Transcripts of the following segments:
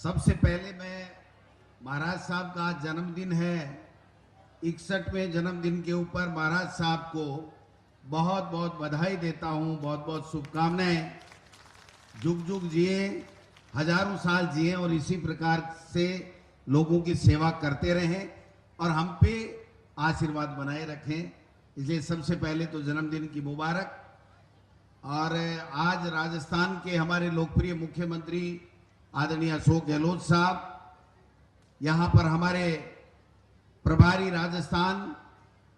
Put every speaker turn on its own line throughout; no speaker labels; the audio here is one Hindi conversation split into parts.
सबसे पहले मैं महाराज साहब का आज जन्मदिन है, 61वें जन्मदिन के ऊपर महाराज साहब को बहुत बहुत बधाई देता हूं, बहुत बहुत शुभकामनाएं। जुग जुग जिए, हजारों साल जिए और इसी प्रकार से लोगों की सेवा करते रहें और हम पे आशीर्वाद बनाए रखें। इसलिए सबसे पहले तो जन्मदिन की मुबारक। और आज राजस्थान के हमारे लोकप्रिय मुख्यमंत्री आदरणीय अशोक गहलोत साहब, यहाँ पर हमारे प्रभारी राजस्थान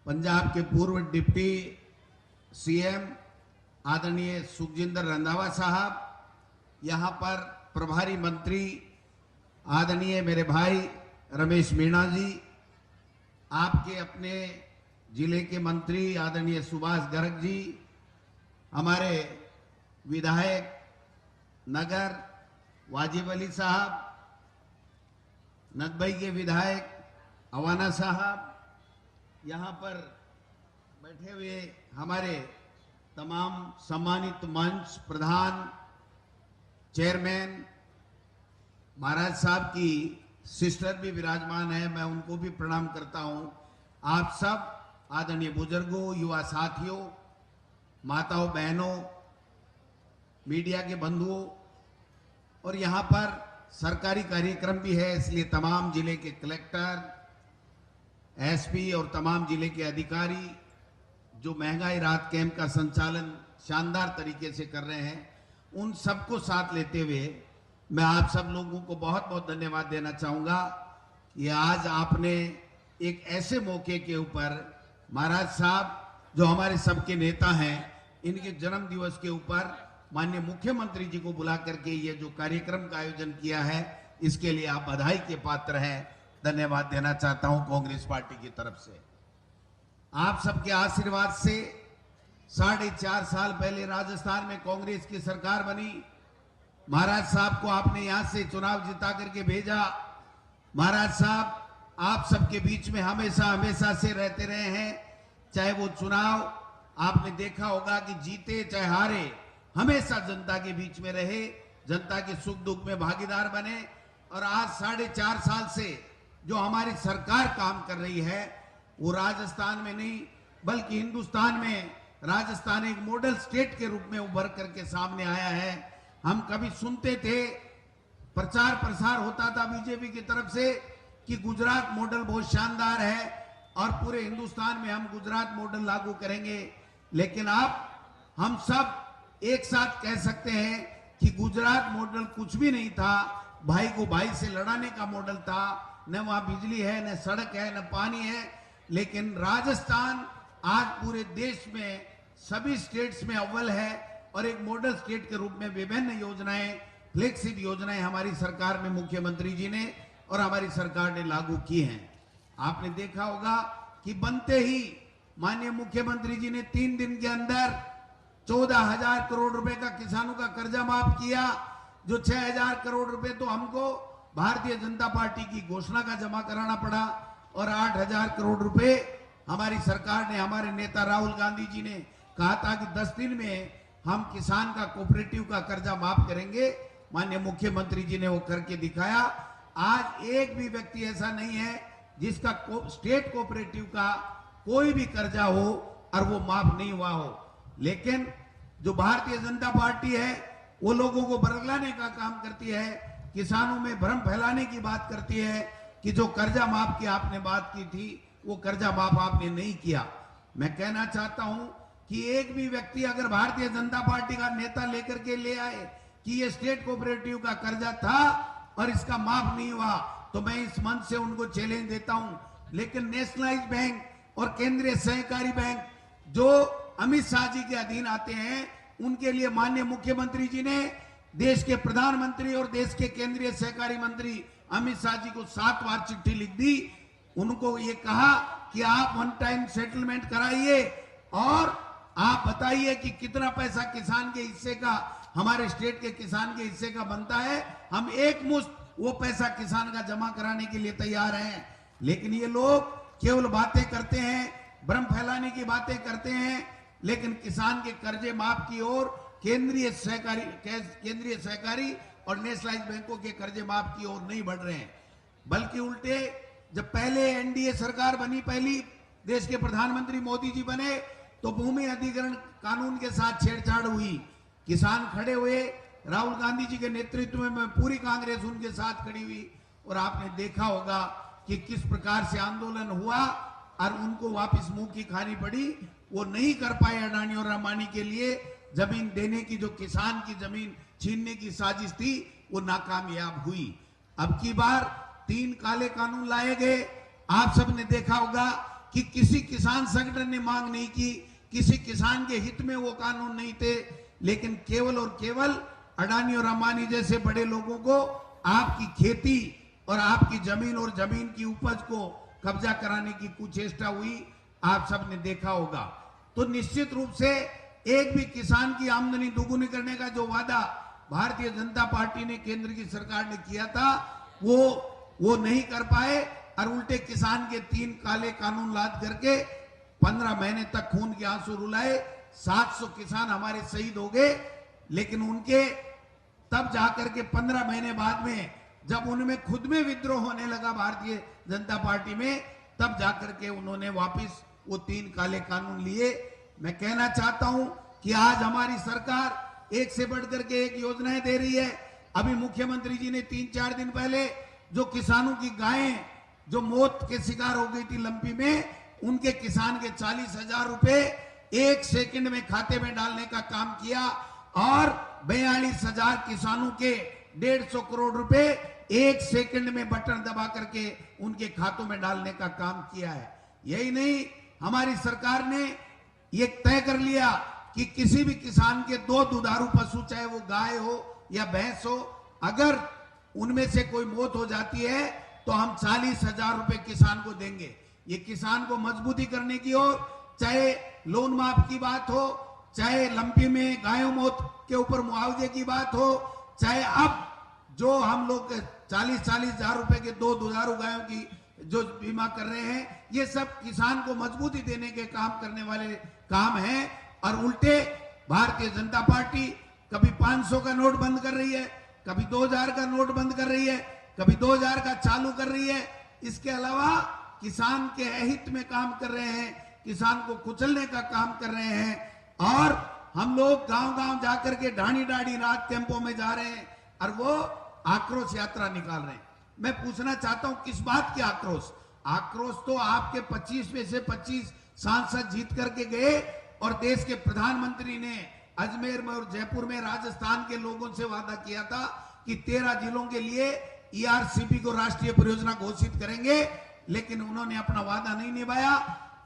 पंजाब के पूर्व डिप्टी सीएम आदरणीय सुखजिंदर रंधावा साहब, यहाँ पर प्रभारी मंत्री आदरणीय मेरे भाई रमेश मीणा जी, आपके अपने जिले के मंत्री आदरणीय सुभाष गर्ग जी, हमारे विधायक नगर वाजिब अली साहब, नदबई के विधायक अवाना साहब, यहाँ पर बैठे हुए हमारे तमाम सम्मानित मंच प्रधान, चेयरमैन, महाराज साहब की सिस्टर भी विराजमान है, मैं उनको भी प्रणाम करता हूं। आप सब आदरणीय बुजुर्गों, युवा साथियों, माताओं, बहनों, मीडिया के बंधुओं, और यहाँ पर सरकारी कार्यक्रम भी है, इसलिए तमाम जिले के कलेक्टर, एसपी और तमाम जिले के अधिकारी जो महंगाई राहत कैंप का संचालन शानदार तरीके से कर रहे हैं, उन सबको साथ लेते हुए मैं आप सब लोगों को बहुत बहुत धन्यवाद देना चाहूंगा कि आज आपने एक ऐसे मौके के ऊपर महाराज साहब जो हमारे सबके नेता हैं, इनके जन्म दिवस के ऊपर माननीय मुख्यमंत्री जी को बुला करके ये जो कार्यक्रम का आयोजन किया है, इसके लिए आप बधाई के पात्र हैं। धन्यवाद देना चाहता हूं कांग्रेस पार्टी की तरफ से। आप सबके आशीर्वाद से 4.5 साल पहले राजस्थान में कांग्रेस की सरकार बनी। महाराज साहब को आपने यहां से चुनाव जिता करके भेजा। महाराज साहब आप सबके बीच में हमेशा हमेशा से रहते रहे हैं, चाहे वो चुनाव आपने देखा होगा कि जीते चाहे हारे, हमेशा जनता के बीच में रहे, जनता के सुख दुख में भागीदार बने। और आज 4.5 साल से जो हमारी सरकार काम कर रही है, वो राजस्थान में नहीं बल्कि हिंदुस्तान में राजस्थान एक मॉडल स्टेट के रूप में उभर करके सामने आया है। हम कभी सुनते थे, प्रचार प्रसार होता था बीजेपी की तरफ से कि गुजरात मॉडल बहुत शानदार है और पूरे हिंदुस्तान में हम गुजरात मॉडल लागू करेंगे, लेकिन अब हम सब एक साथ कह सकते हैं कि गुजरात मॉडल कुछ भी नहीं था। भाई को भाई से लड़ाने का मॉडल था। न वहां बिजली है, न सड़क है, न पानी है, लेकिन राजस्थान आज पूरे देश में सभी स्टेट्स में अव्वल है और एक मॉडल स्टेट के रूप में विभिन्न योजनाएं, फ्लैगशिप योजनाएं हमारी सरकार में मुख्यमंत्री जी ने और हमारी सरकार ने लागू की हैं। आपने देखा होगा कि बनते ही माननीय मुख्यमंत्री जी ने 3 दिन के अंदर 14,000 करोड़ रुपए का किसानों का कर्जा माफ किया, जो 6,000 करोड़ रुपए तो हमको भारतीय जनता पार्टी की घोषणा का जमा कराना पड़ा और 8,000 करोड़ रुपए हमारी सरकार ने, हमारे नेता राहुल गांधी जी ने कहा था कि 10 दिन में हम किसान का कोऑपरेटिव का कर्जा माफ करेंगे। माननीय मुख्यमंत्री जी ने वो करके दिखाया। आज एक भी व्यक्ति ऐसा नहीं है जिसका स्टेट कोऑपरेटिव का कोई भी कर्जा हो और वो माफ नहीं हुआ हो। लेकिन जो भारतीय जनता पार्टी है वो लोगों को बरगलाने का काम करती है, किसानों में भ्रम फैलाने की बात करती है कि जो कर्जा माफ की आपने बात की थी, वो कर्जा माफ आपने नहीं किया। मैं कहना चाहता हूं कि एक भी व्यक्ति अगर भारतीय जनता पार्टी का नेता लेकर के ले आए कि ये स्टेट कोऑपरेटिव का कर्जा था और इसका माफ नहीं हुआ, तो मैं इस मंच से उनको चैलेंज देता हूं। लेकिन नेशनलाइज बैंक और केंद्रीय सहकारी बैंक जो अमित शाह जी के अधीन आते हैं, उनके लिए माननीय मुख्यमंत्री जी ने देश के प्रधानमंत्री और देश के केंद्रीय सहकारी मंत्री अमित शाह जी को 7 बार चिट्ठी लिख दी। उनको ये कहा कि आप 1 टाइम सेटलमेंट कराइए और आप बताइए कि कितना पैसा किसान के हिस्से का, हमारे स्टेट के किसान के हिस्से का बनता है। हम एक मुश्त वो पैसा किसान का जमा कराने के लिए तैयार हैं। लेकिन ये लोग केवल बातें करते हैं, भ्रम फैलाने की बातें करते हैं, लेकिन किसान के कर्जे माफ की ओर केंद्रीय सहकारी और नेशनलाइज बैंकों के कर्जे माफ की ओर नहीं बढ़ रहे हैं, बल्कि उल्टे जब पहले एनडीए सरकार बनी, पहली देश के प्रधानमंत्री मोदी जी बने, तो भूमि अधिग्रहण कानून के साथ छेड़छाड़ हुई, किसान खड़े हुए, राहुल गांधी जी के नेतृत्व में पूरी कांग्रेस उनके साथ खड़ी हुई, और आपने देखा होगा कि किस प्रकार से आंदोलन हुआ और उनको वापस मुंह की खानी पड़ी। वो नहीं कर पाए अडानी और अंबानी के लिए जमीन देने की, जो किसान की जमीन छीनने की साजिश थी वो नाकामयाब हुई। अब की बार 3 काले कानून लाए गए। आप सबने देखा होगा कि किसी किसान संगठन ने मांग नहीं की, किसी किसान के हित में वो कानून नहीं थे, लेकिन केवल और केवल अडानी और अंबानी जैसे बड़े लोगों को आपकी खेती और आपकी जमीन और जमीन की उपज को कब्जा कराने की कुचेष्टा हुई, आप सबने देखा होगा। तो निश्चित रूप से एक भी किसान की आमदनी दोगुनी करने का जो वादा भारतीय जनता पार्टी ने, केंद्र की सरकार ने किया था, वो नहीं कर पाए और उल्टे किसान के 3 काले कानून लाद करके 15 महीने तक खून के आंसू रुलाए। 700 किसान हमारे शहीद हो गए, लेकिन उनके तब जाकर के 15 महीने बाद में जब उनमें खुद में विद्रोह होने लगा भारतीय जनता पार्टी में, तब जाकर के उन्होंने वापस वो 3 काले कानून लिए। मैं कहना चाहता हूं कि आज हमारी सरकार एक से बढ़कर के एक योजनाएं दे रही है। अभी मुख्यमंत्री जी ने 3-4 दिन पहले जो किसानों की गायें जो मौत के शिकार हो गई थी लंपी में, उनके किसान के 40,000 रुपए 1 सेकंड में खाते में डालने का काम किया और 42,000 किसानों के 150 करोड़ रुपए 1 सेकंड में बटन दबा करके उनके खातों में डालने का काम किया है। यही नहीं, हमारी सरकार ने ये तय कर लिया कि किसी भी किसान के 2 दुधारू पशु, चाहे वो गाय हो या भैंस हो, अगर उनमें से कोई मौत हो जाती है तो हम 40,000 रुपए किसान को देंगे। ये किसान को मजबूती करने की ओर, चाहे लोन माफ की बात हो, चाहे लंपी में गायों मौत के ऊपर मुआवजे की बात हो, चाहे अब जो हम लोग 40,000 रुपए के 2 दुधारू गायों की जो बीमा कर रहे हैं, ये सब किसान को मजबूती देने के काम करने वाले काम हैं। और उल्टे भारतीय जनता पार्टी कभी 500 का नोट बंद कर रही है, कभी 2000 का नोट बंद कर रही है, कभी 2000 का चालू कर रही है। इसके अलावा किसान के अहित में काम कर रहे हैं, किसान को कुचलने का काम कर रहे हैं। और हम लोग गांव-गांव जाकर के ढाणी रात कैंपों में जा रहे हैं और वो आक्रोश यात्रा निकाल रहे हैं। मैं पूछना चाहता हूं किस बात की आक्रोश? आक्रोश तो आपके 25 में से 25 सांसद जीत करके गए और देश के प्रधानमंत्री ने अजमेर में और जयपुर में राजस्थान के लोगों से वादा किया था कि 13 जिलों के लिए ईआरसीपी को राष्ट्रीय परियोजना घोषित करेंगे, लेकिन उन्होंने अपना वादा नहीं निभाया।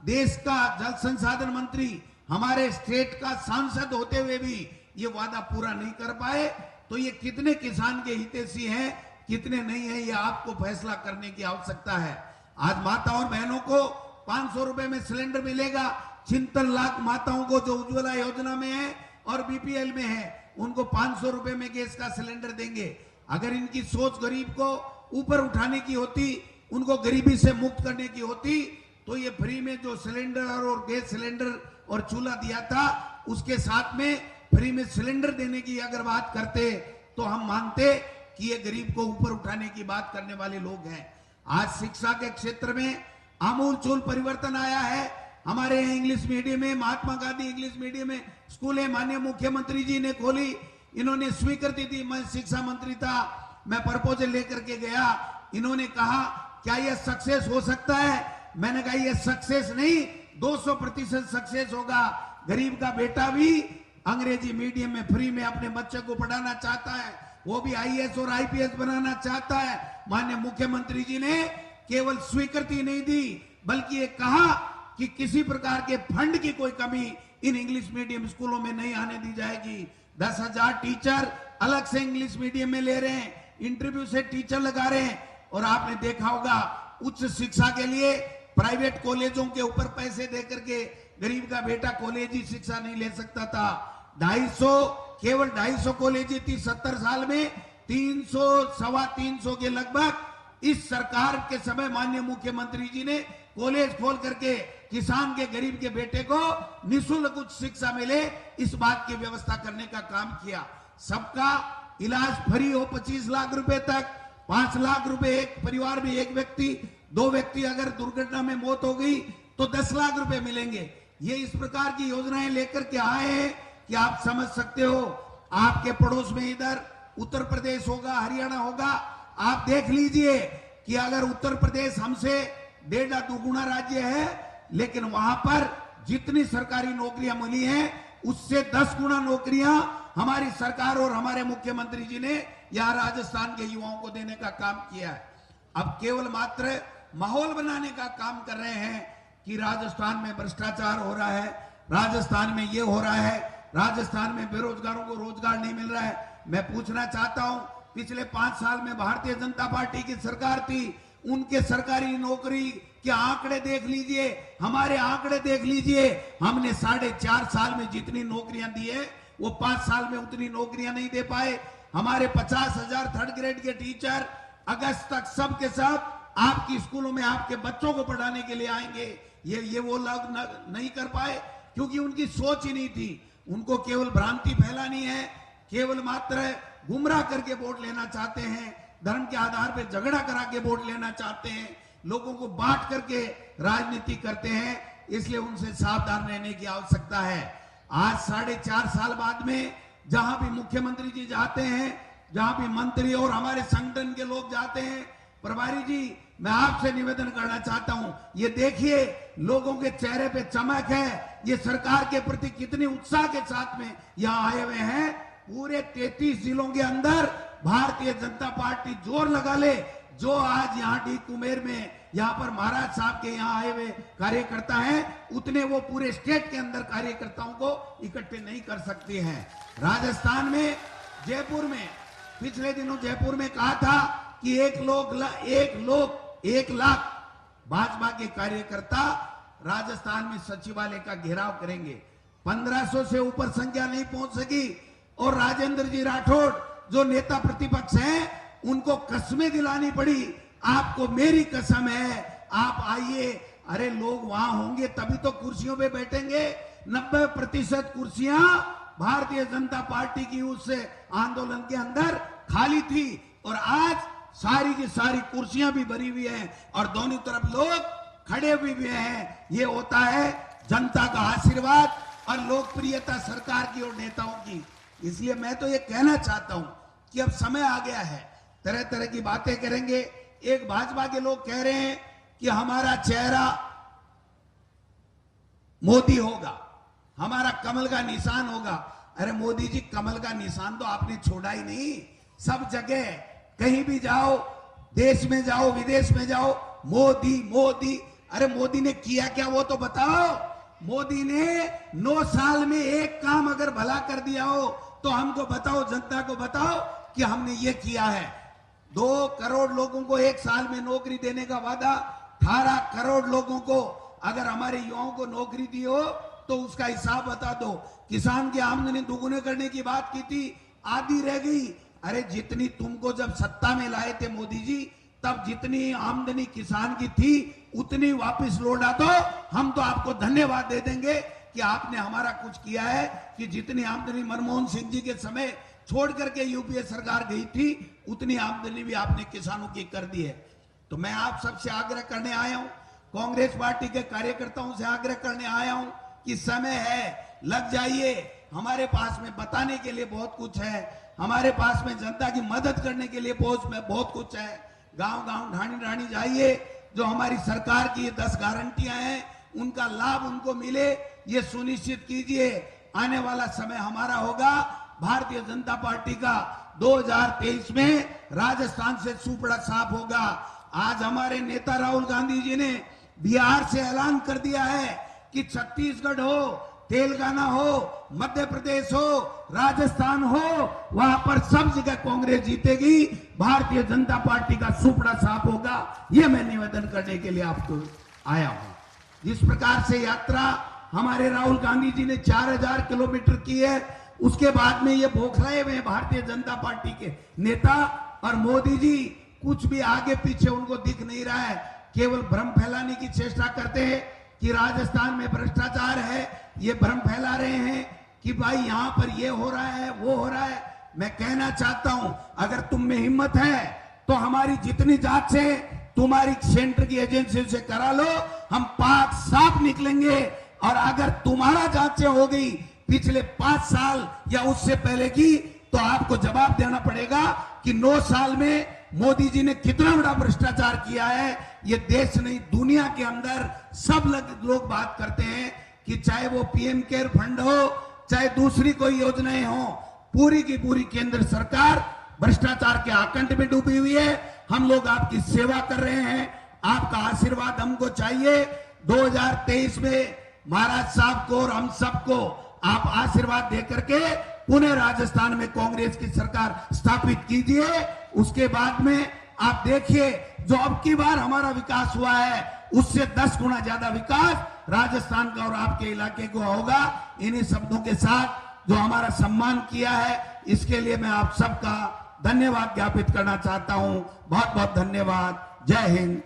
देश का जल संसाधन मंत्री हमारे स्टेट का सांसद होते हुए भी ये वादा पूरा नहीं कर पाए। तो ये कितने किसान के हितैषी हैं, कितने नहीं है, ये आपको फैसला करने की आवश्यकता है। आज माता और बहनों को 500 रुपए में सिलेंडर मिलेगा। 56 लाख माताओं को जो उज्ज्वला योजना में है और बीपीएल में है, उनको 500 रुपए में गैस का सिलेंडर देंगे। अगर इनकी सोच गरीब को ऊपर उठाने की होती, उनको गरीबी से मुक्त करने की होती, तो ये फ्री में जो सिलेंडर और गैस सिलेंडर और चूल्हा दिया था, उसके साथ में फ्री में सिलेंडर देने की अगर बात करते तो हम मानते कि ये गरीब को ऊपर उठाने की बात करने वाले लोग हैं। आज शिक्षा के क्षेत्र में आमूलचूल परिवर्तन आया है। हमारे यहाँ इंग्लिश मीडियम में, महात्मा गांधी इंग्लिश मीडियम में स्कूल है, माननीय मुख्यमंत्री जी ने खोली, इन्होंने स्वीकृति दी। मैं शिक्षा मंत्री था, मैं प्रपोजल लेकर के गया, इन्होंने कहा क्या यह सक्सेस हो सकता है? मैंने कहा यह सक्सेस नहीं, 200% सक्सेस होगा। गरीब का बेटा भी अंग्रेजी मीडियम में फ्री में अपने बच्चे को पढ़ाना चाहता है, वो भी आईएएस और आईपीएस बनाना चाहता है। माननीय मुख्यमंत्री जी ने केवल स्वीकृति नहीं दी, बल्कि ये कहा कि किसी प्रकार के फंड की कोई कमी इन इंग्लिश मीडियम स्कूलों में नहीं आने दी जाएगी। 10,000 टीचर अलग से इंग्लिश मीडियम में ले रहे हैं, इंटरव्यू से टीचर लगा रहे हैं। और आपने देखा होगा उच्च शिक्षा के लिए प्राइवेट कॉलेजों के ऊपर पैसे देकर के गरीब का बेटा कॉलेजी शिक्षा नहीं ले सकता था। 250 केवल 250 कॉलेज थी 70 साल में, 300-325 के लगभग इस सरकार के समय माननीय मुख्यमंत्री जी ने कॉलेज खोल करके किसान के गरीब के बेटे को निःशुल्क उच्च शिक्षा मिले, इस बात की व्यवस्था करने का काम किया। सबका इलाज फ्री हो 25 लाख रुपए तक, 5 लाख रुपए एक परिवार में एक व्यक्ति, 2 व्यक्ति अगर दुर्घटना में मौत हो गई तो 10 लाख रुपए मिलेंगे। ये इस प्रकार की योजनाएं लेकर के आए हैं कि आप समझ सकते हो। आपके पड़ोस में इधर उत्तर प्रदेश होगा, हरियाणा होगा, आप देख लीजिए कि अगर उत्तर प्रदेश हमसे 1.5 दुगुना राज्य है, लेकिन वहां पर जितनी सरकारी नौकरियां मिली हैं उससे 10 गुना नौकरियां हमारी सरकार और हमारे मुख्यमंत्री जी ने यहां राजस्थान के युवाओं को देने का काम किया है। अब केवल मात्र माहौल बनाने का काम कर रहे हैं कि राजस्थान में भ्रष्टाचार हो रहा है, राजस्थान में ये हो रहा है, राजस्थान में बेरोजगारों को रोजगार नहीं मिल रहा है। मैं पूछना चाहता हूं, पिछले 5 साल में भारतीय जनता पार्टी की सरकार थी, उनके सरकारी नौकरी के आंकड़े देख लीजिए, हमारे आंकड़े देख लीजिए। हमने 4.5 साल में जितनी नौकरियां दी है वो 5 साल में उतनी नौकरियां नहीं दे पाए। हमारे 50,000 थर्ड ग्रेड के टीचर अगस्त तक सब के सब आपकी स्कूलों में आपके बच्चों को पढ़ाने के लिए आएंगे, ये वो लोग नहीं कर पाए क्योंकि उनकी सोच ही नहीं थी। उनको केवल भ्रांति फैलानी है, केवल मात्र गुमराह करके वोट लेना चाहते हैं, धर्म के आधार पर झगड़ा करा के वोट लेना चाहते हैं, लोगों को बांट करके राजनीति करते हैं। इसलिए उनसे सावधान रहने की आवश्यकता है। आज 4.5 साल बाद में जहां भी मुख्यमंत्री जी जाते हैं, जहां भी मंत्री और हमारे संगठन के लोग जाते हैं, प्रभारी जी मैं आपसे निवेदन करना चाहता हूं, ये देखिए लोगों के चेहरे पे चमक है, ये सरकार के प्रति कितने उत्साह के साथ में यहां आए हुए हैं। पूरे 33 जिलों के अंदर भारतीय जनता पार्टी जोर लगा ले, जो आज यहाँ डी कुमेर में यहाँ पर महाराज साहब के यहाँ आए हुए कार्यकर्ता हैं, उतने वो पूरे स्टेट के अंदर कार्यकर्ताओं को इकट्ठे नहीं कर सकते हैं। राजस्थान में जयपुर में पिछले दिनों जयपुर में कहा था कि 1 लाख भाजपा के कार्यकर्ता राजस्थान में सचिवालय का घेराव करेंगे। 1500 से ऊपर संख्या नहीं पहुंच सकी और राजेंद्र जी राठौड़ जो नेता प्रतिपक्ष हैं उनको कसमें दिलानी पड़ी, आपको मेरी कसम है आप आइए। अरे लोग वहां होंगे तभी तो कुर्सियों पे बैठेंगे। 90% कुर्सियां भारतीय जनता पार्टी की उस आंदोलन के अंदर खाली थी और आज सारी की सारी कुर्सियां भी भरी हुई हैं और दोनों तरफ लोग खड़े भी हुए हैं। ये होता है जनता का आशीर्वाद और लोकप्रियता सरकार की और नेताओं की। इसलिए मैं तो ये कहना चाहता हूं कि अब समय आ गया है, तरह तरह की बातें करेंगे। एक भाजपा के लोग कह रहे हैं कि हमारा चेहरा मोदी होगा, हमारा कमल का निशान होगा। अरे मोदी जी कमल का निशान तो आपने छोड़ा ही नहीं। सब जगह कहीं भी जाओ, देश में जाओ विदेश में जाओ, मोदी मोदी। अरे मोदी ने किया क्या वो तो बताओ। मोदी ने 9 साल में एक काम अगर भला कर दिया हो तो हमको बताओ, जनता को बताओ कि हमने ये किया है। 2 करोड़ लोगों को 1 साल में नौकरी देने का वादा, 18 करोड़ लोगों को अगर हमारे युवाओं को नौकरी दी हो तो उसका हिसाब बता दो। किसान की आमदनी दोगुने करने की बात की थी, आधी रह गई। अरे जितनी तुमको जब सत्ता में लाए थे मोदी जी, तब जितनी आमदनी किसान की थी उतनी वापस लौटा दो, हम तो आपको धन्यवाद दे देंगे कि आपने हमारा कुछ किया है कि जितनी आमदनी मनमोहन सिंह जी के समय छोड़ करके यूपीए सरकार गई थी उतनी आमदनी भी आपने किसानों की कर दी है। तो मैं आप सबसे आग्रह करने आया हूं, कांग्रेस पार्टी के कार्यकर्ताओं से आग्रह करने आया हूं कि समय है, लग जाइए। हमारे पास में बताने के लिए बहुत कुछ है, हमारे पास में जनता की मदद करने के लिए बहुत कुछ है। गांव गांव ढाणी ढाणी जाइए, जो हमारी सरकार की ये 10 गारंटियां हैं उनका लाभ उनको मिले, ये सुनिश्चित कीजिए। आने वाला समय हमारा होगा, भारतीय जनता पार्टी का 2023 में राजस्थान से सुपड़ा साफ होगा। आज हमारे नेता राहुल गांधी जी ने बिहार से ऐलान कर दिया है कि छत्तीसगढ़ हो, तेलंगाना हो, मध्य प्रदेश हो, राजस्थान हो, वहां पर सब जगह कांग्रेस जीतेगी, भारतीय जनता पार्टी का सुपड़ा साफ होगा। ये मैं निवेदन करने के लिए आपको आया हूं। जिस प्रकार से यात्रा हमारे राहुल गांधी जी ने 4000 किलोमीटर की है, उसके बाद में ये बौखलाए हुए भारतीय जनता पार्टी के नेता और मोदी जी कुछ भी आगे पीछे उनको दिख नहीं रहा है, केवल भ्रम फैलाने की चेष्टा करते हैं कि राजस्थान में भ्रष्टाचार है। ये भ्रम फैला रहे हैं कि भाई यहां पर ये हो रहा है वो हो रहा है। मैं कहना चाहता हूं, अगर तुम में हिम्मत है तो हमारी जितनी जांच है तुम्हारी सेंटर की एजेंसी से करा लो, हम पाक साफ निकलेंगे। और अगर तुम्हारा जांचें हो गई पिछले 5 साल या उससे पहले की, तो आपको जवाब देना पड़ेगा कि 9 साल में मोदी जी ने कितना बड़ा भ्रष्टाचार किया है। ये देश नहीं, दुनिया के अंदर सब लोग बात करते हैं कि चाहे वो पीएम केयर फंड हो, चाहे दूसरी कोई योजनाएं हो, पूरी की पूरी केंद्र सरकार भ्रष्टाचार के आकंठ में डूबी हुई है। हम लोग आपकी सेवा कर रहे हैं, आपका आशीर्वाद हमको चाहिए। 2023 में महाराज साहब को और हम सबको आप आशीर्वाद देकर के पुनः राजस्थान में कांग्रेस की सरकार स्थापित कीजिए। उसके बाद में आप देखिए, जो अब की बार हमारा विकास हुआ है उससे 10 गुना ज्यादा विकास राजस्थान का और आपके इलाके को होगा। इन्हीं शब्दों के साथ जो हमारा सम्मान किया है, इसके लिए मैं आप सबका धन्यवाद ज्ञापित करना चाहता हूं। बहुत बहुत धन्यवाद। जय हिंद,